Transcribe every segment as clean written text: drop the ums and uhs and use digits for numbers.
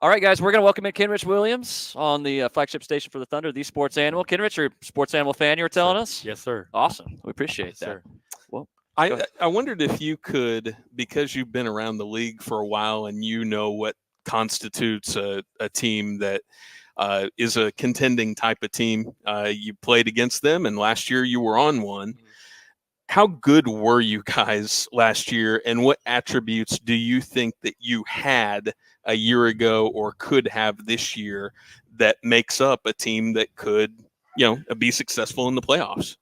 All right, guys, we're going to welcome in Kenrich Williams on the flagship station for the Thunder, the Sports Animal. Kenrich, you're a sports animal fan, you were telling us? Yes, sir. Awesome. We appreciate that. Sir. Well, I wondered if you could, because you've been around the league for a while and you know what constitutes a team that is a contending type of team. You played against them, and last year you were on one. How good were you guys last year, and what attributes do you think that you had a year ago or could have this year that makes up a team that could, be successful in the playoffs?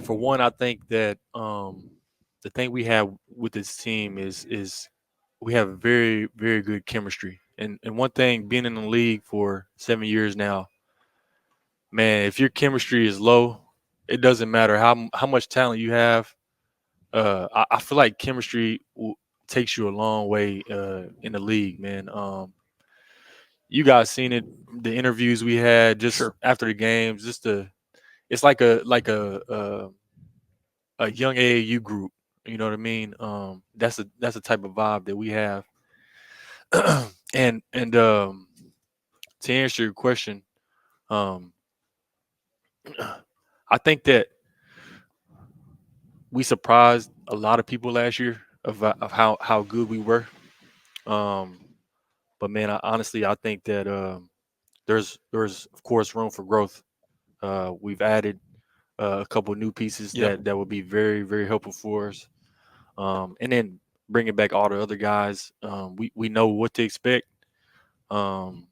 For one, I think that the thing we have with this team is we have very, very good chemistry. And one thing, being in the league for 7 years now, man, if your chemistry is low, it doesn't matter how much talent you have. I feel like chemistry takes you a long way in the league, man. You guys seen it, the interviews we had just after the games. It's like a young AAU group. You know what I mean? That's the type of vibe that we have. and to answer your question, I think that we surprised a lot of people last year of how good we were. But man, honestly, I think that there's of course room for growth. We've added a couple new pieces that will be very, very helpful for us. And then bringing back all the other guys, we know what to expect. And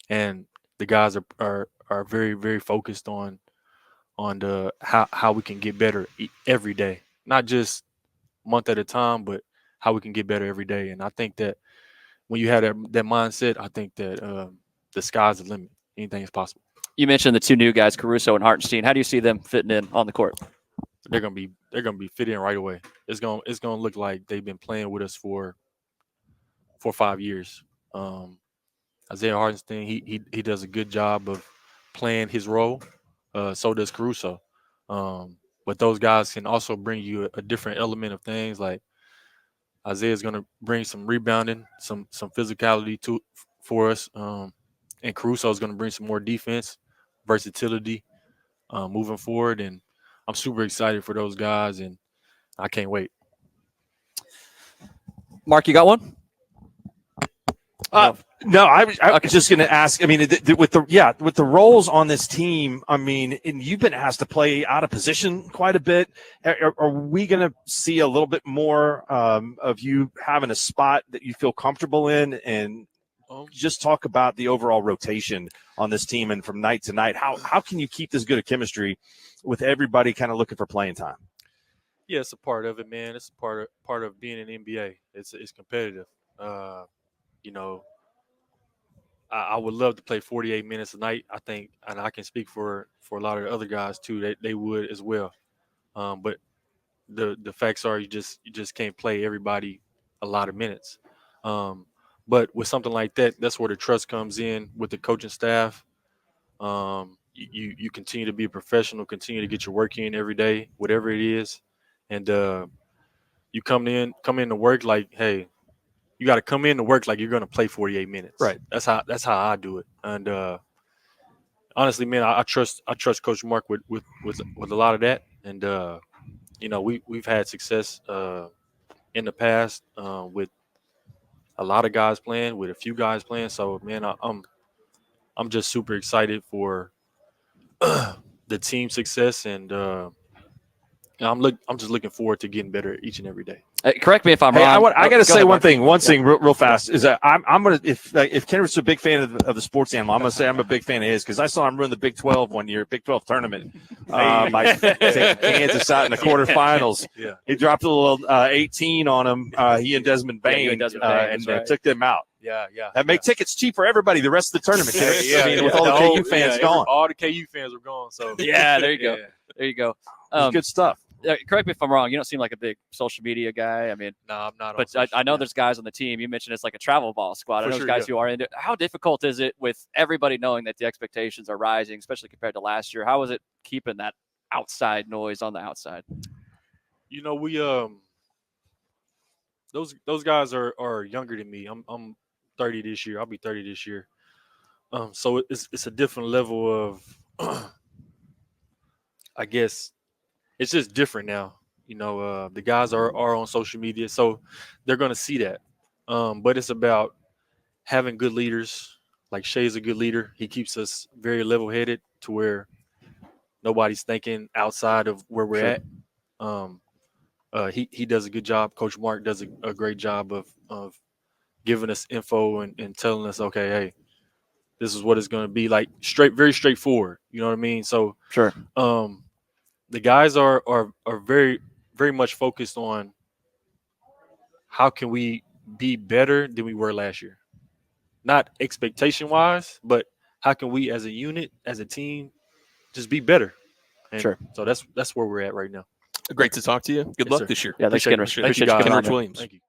the guys are very, very focused on the how we can get better every day, not just month at a time, but how we can get better every day. And I think that when you have that mindset, I think that the sky's the limit. Anything is possible. You mentioned the two new guys, Caruso and Hartenstein. How do you see them fitting in on the court? They're gonna be fit in right away. It's gonna look like they've been playing with us for 4 or 5 years. Isaiah Hartenstein, he does a good job of playing his role. So does Caruso. But those guys can also bring you a different element of things. Like Isaiah's gonna bring some rebounding, some physicality for us. And Caruso is gonna bring some more defense, versatility, moving forward. And I'm super excited for those guys, and I can't wait. Mark, you got one? No, I was just going to ask. I mean, with the roles on this team, I mean, and you've been asked to play out of position quite a bit. Are we going to see a little bit more of you having a spot that you feel comfortable in? And just talk about the overall rotation on this team, and from night to night, how can you keep this good a chemistry with everybody kind of looking for playing time? Yeah, it's a part of it, man. It's a part of being in the NBA. It's competitive. I would love to play 48 minutes a night. I think, and I can speak for a lot of the other guys too. They would as well. But the facts are you just can't play everybody a lot of minutes. But with something like that, that's where the trust comes in with the coaching staff. You continue to be a professional, continue to get your work in every day, whatever it is, and you come in to work like, hey, you got to come in to work like you're going to play 48 minutes. Right. That's how I do it. And honestly, man, I trust Coach Mark with a lot of that. And we've had success in the past with a lot of guys playing, with a few guys playing. So, man, I'm just super excited for the team success, and I'm just looking forward to getting better each and every day. Correct me if I'm wrong. I got to say one thing real fast is that I'm gonna if Kenrich's a big fan of the sports animal, I'm gonna say I'm a big fan of his because I saw him run the Big 12 one year, Big 12 tournament. By taking Kansas out in the quarterfinals. Yeah. He dropped a little 18 on him. He and Desmond Bain, and took them out. Yeah. That make tickets cheap for everybody the rest of the tournament. With all the KU fans gone. All the KU fans were gone. So yeah, there you go. There you go. Good stuff. Correct me if I'm wrong. You don't seem like a big social media guy. I mean, no, I'm not. But I know there's guys on the team. You mentioned it's like a travel ball squad. I know there's guys who are into it. How difficult is it with everybody knowing that the expectations are rising, especially compared to last year? How is it keeping that outside noise on the outside? We those guys are younger than me. I'm 30 this year. I'll be 30 this year. So it's a different level of I guess it's just different now. The guys are on social media, so they're gonna see that. But it's about having good leaders. Like Shay's a good leader. He keeps us very level-headed to where nobody's thinking outside of where we're at. He does a good job. Coach Mark does a great job of giving us info and telling us, okay, hey, this is what it's going to be like. Very straightforward. You know what I mean? So Sure. The guys are very, very much focused on how can we be better than we were last year. Not expectation wise, but how can we as a unit, as a team, just be better? And Sure. So that's where we're at right now. Great to talk to you. Good Yes, luck sir. this year. Yeah, thanks, Appreciate it. Kenrich. Thank you, Appreciate you guys. coming on Kenrich here. Williams. Thank you.